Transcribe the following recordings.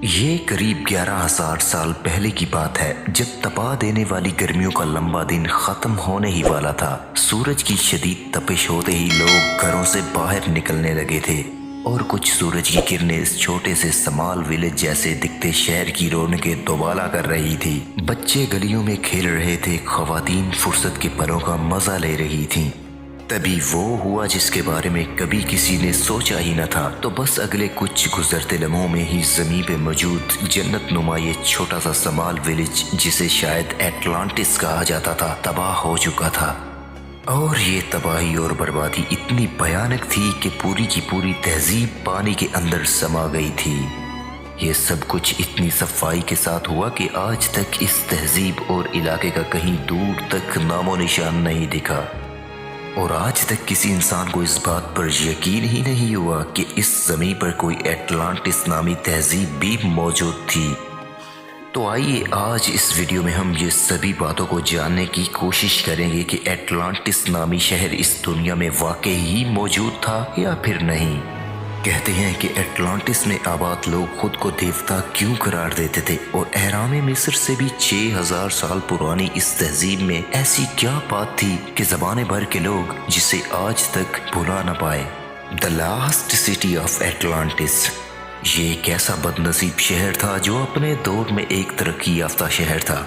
یہ قریب 11,000 سال پہلے کی بات ہے، جب تباہ دینے والی گرمیوں کا لمبا دن ختم ہونے ہی والا تھا۔ سورج کی شدید تپش ہوتے ہی لوگ گھروں سے باہر نکلنے لگے تھے، اور کچھ سورج کی کرنیں اس چھوٹے سے سمال ولیج جیسے دکھتے شہر کی رونقیں دوبالا کر رہی تھی۔ بچے گلیوں میں کھیل رہے تھے، خواتین فرصت کے پلوں کا مزہ لے رہی تھیں۔ تبھی وہ ہوا جس کے بارے میں کبھی کسی نے سوچا ہی نہ تھا۔ تو بس اگلے کچھ گزرتے لمحوں میں ہی زمین پہ موجود جنت نما یہ چھوٹا سا سمال ولیج، جسے شاید ایٹلانٹس کہا جاتا تھا، تباہ ہو چکا تھا۔ اور یہ تباہی اور بربادی اتنی بھیانک تھی کہ پوری کی پوری تہذیب پانی کے اندر سما گئی تھی۔ یہ سب کچھ اتنی صفائی کے ساتھ ہوا کہ آج تک اس تہذیب اور علاقے کا کہیں دور تک نام و نشان نہیں دکھا، اور آج تک کسی انسان کو اس بات پر یقین ہی نہیں ہوا کہ اس زمین پر کوئی ایٹلانٹس نامی تہذیب بھی موجود تھی۔ تو آئیے آج اس ویڈیو میں ہم یہ سبھی باتوں کو جاننے کی کوشش کریں گے کہ ایٹلانٹس نامی شہر اس دنیا میں واقعی ہی موجود تھا یا پھر نہیں۔ کہتے ہیں کہ ایٹلانٹس میں آباد لوگ خود کو دیوتا کیوں قرار دیتے تھے، اور اہرام مصر سے بھی 6,000 سال پرانی اس تہذیب میں ایسی کیا بات تھی کہ زمانے بھر کے لوگ جسے آج تک بھلا نہ پائے۔ دی لاسٹ سٹی آف ایٹلانٹس، یہ ایک ایسا بد نصیب شہر تھا جو اپنے دور میں ایک ترقی یافتہ شہر تھا۔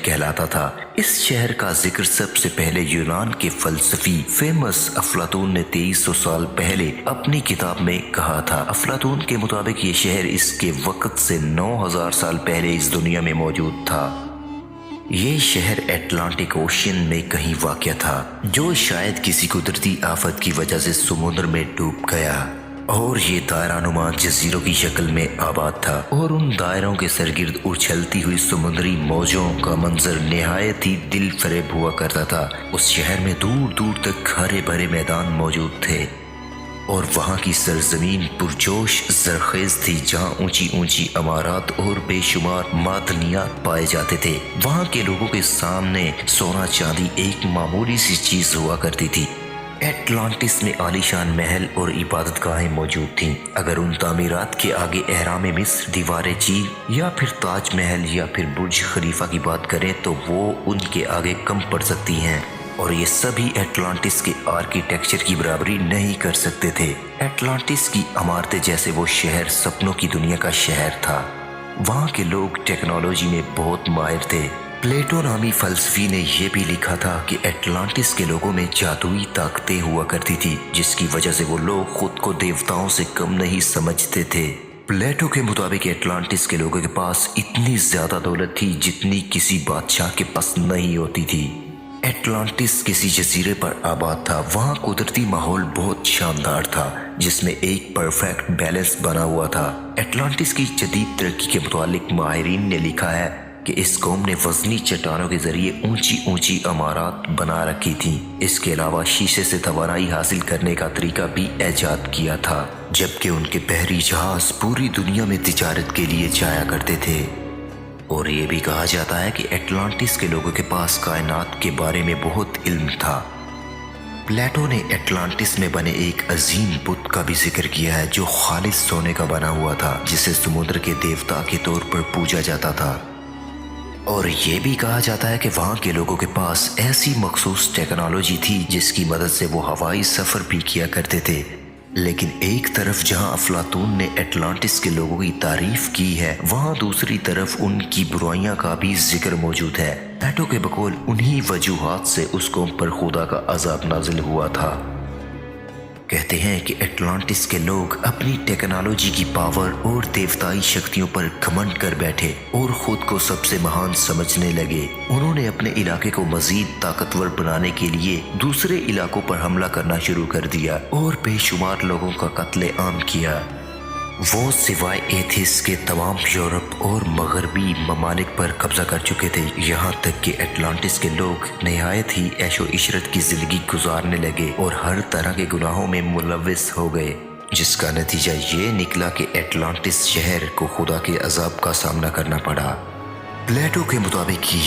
کہلاتا تھا۔ اس شہر کا ذکر سب سے پہلے یونان کے فلسفی فیمس افلاطون نے 2300 سال پہلے اپنی کتاب میں کہا تھا۔ افلاطون کے مطابق یہ شہر اس کے وقت سے 9,000 سال پہلے اس دنیا میں موجود تھا۔ یہ شہر اٹلانٹک اوشین میں کہیں واقع تھا، جو شاید کسی قدرتی آفت کی وجہ سے سمندر میں ڈوب گیا، اور یہ دائرہ نما جزیروں کی شکل میں آباد تھا، اور ان دائروں کے سرگرد اچھلتی ہوئی سمندری موجوں کا منظر نہایت ہی دل فریب ہوا کرتا تھا۔ اس شہر میں دور دور تک ہرے بھرے میدان موجود تھے، اور وہاں کی سرزمین پرجوش زرخیز تھی، جہاں اونچی اونچی عمارات اور بے شمار معدنیات پائے جاتے تھے۔ وہاں کے لوگوں کے سامنے سونا چاندی ایک معمولی سی چیز ہوا کرتی تھی۔ ایٹلانٹس میں عالیشان محل اور عبادت گاہیں موجود تھیں۔ اگر ان تعمیرات کے آگے اہرام مصر، دیوار چین، یا پھر تاج محل یا پھر برج خلیفہ کی بات کریں تو وہ ان کے آگے کم پڑ سکتی ہیں، اور یہ سبھی ایٹلانٹس کے آرکیٹیکچر کی برابری نہیں کر سکتے تھے۔ ایٹلانٹس کی عمارتیں جیسے وہ شہر سپنوں کی دنیا کا شہر تھا۔ وہاں کے لوگ ٹیکنالوجی میں بہت ماہر تھے۔ پلیٹو نامی فلسفی نے یہ بھی لکھا تھا کہ ایٹلانٹس کے لوگوں میں جادوئی طاقتیں ہوا کرتی تھی، جس کی وجہ سے وہ لوگ خود کو دیوتاؤں سے کم نہیں سمجھتے تھے۔ پلیٹو کے مطابق ایٹلانٹس کے لوگوں کے پاس اتنی زیادہ دولت تھی جتنی کسی بادشاہ کے پاس نہیں ہوتی تھی۔ ایٹلانٹس کسی جزیرے پر آباد تھا۔ وہاں قدرتی ماحول بہت شاندار تھا، جس میں ایک پرفیکٹ بیلنس بنا ہوا تھا۔ ایٹلانٹس کی جدید ترقی کے متعلق ماہرین نے لکھا ہے کہ اس قوم نے وزنی چٹانوں کے ذریعے اونچی اونچی عمارات بنا رکھی تھیں۔ اس کے علاوہ شیشے سے توانائی حاصل کرنے کا طریقہ بھی ایجاد کیا تھا، جبکہ ان کے بحری جہاز پوری دنیا میں تجارت کے لیے جایا کرتے تھے۔ اور یہ بھی کہا جاتا ہے کہ ایٹلانٹس کے لوگوں کے پاس کائنات کے بارے میں بہت علم تھا۔ پلیٹو نے ایٹلانٹس میں بنے ایک عظیم بت کا بھی ذکر کیا ہے، جو خالص سونے کا بنا ہوا تھا، جسے سمندر کے دیوتا کے طور پر پوجا جاتا تھا۔ اور یہ بھی کہا جاتا ہے کہ وہاں کے لوگوں کے پاس ایسی مخصوص ٹیکنالوجی تھی جس کی مدد سے وہ ہوائی سفر بھی کیا کرتے تھے۔ لیکن ایک طرف جہاں افلاطون نے ایٹلانٹس کے لوگوں کی تعریف کی ہے، وہاں دوسری طرف ان کی برائیاں کا بھی ذکر موجود ہے۔ پلیٹو کے بقول انہی وجوہات سے اس قوم پر خدا کا عذاب نازل ہوا تھا۔ کہتے ہیں کہ ایٹلانٹس کے لوگ اپنی ٹیکنالوجی کی پاور اور دیوتائی شکتیوں پر گھمنڈ کر بیٹھے اور خود کو سب سے مہان سمجھنے لگے۔ انہوں نے اپنے علاقے کو مزید طاقتور بنانے کے لیے دوسرے علاقوں پر حملہ کرنا شروع کر دیا اور بے شمار لوگوں کا قتل عام کیا۔ وہ سوائے ایتھس کے تمام یورپ اور مغربی ممالک پر قبضہ کر چکے تھے، یہاں تک کہ ایٹلانٹس کے لوگ نہایت ہی عیش و عشرت کی زندگی گزارنے لگے اور ہر طرح کے گناہوں میں ملوث ہو گئے، جس کا نتیجہ یہ نکلا کہ ایٹلانٹس شہر کو خدا کے عذاب کا سامنا کرنا پڑا۔ پلیٹو کے مطابق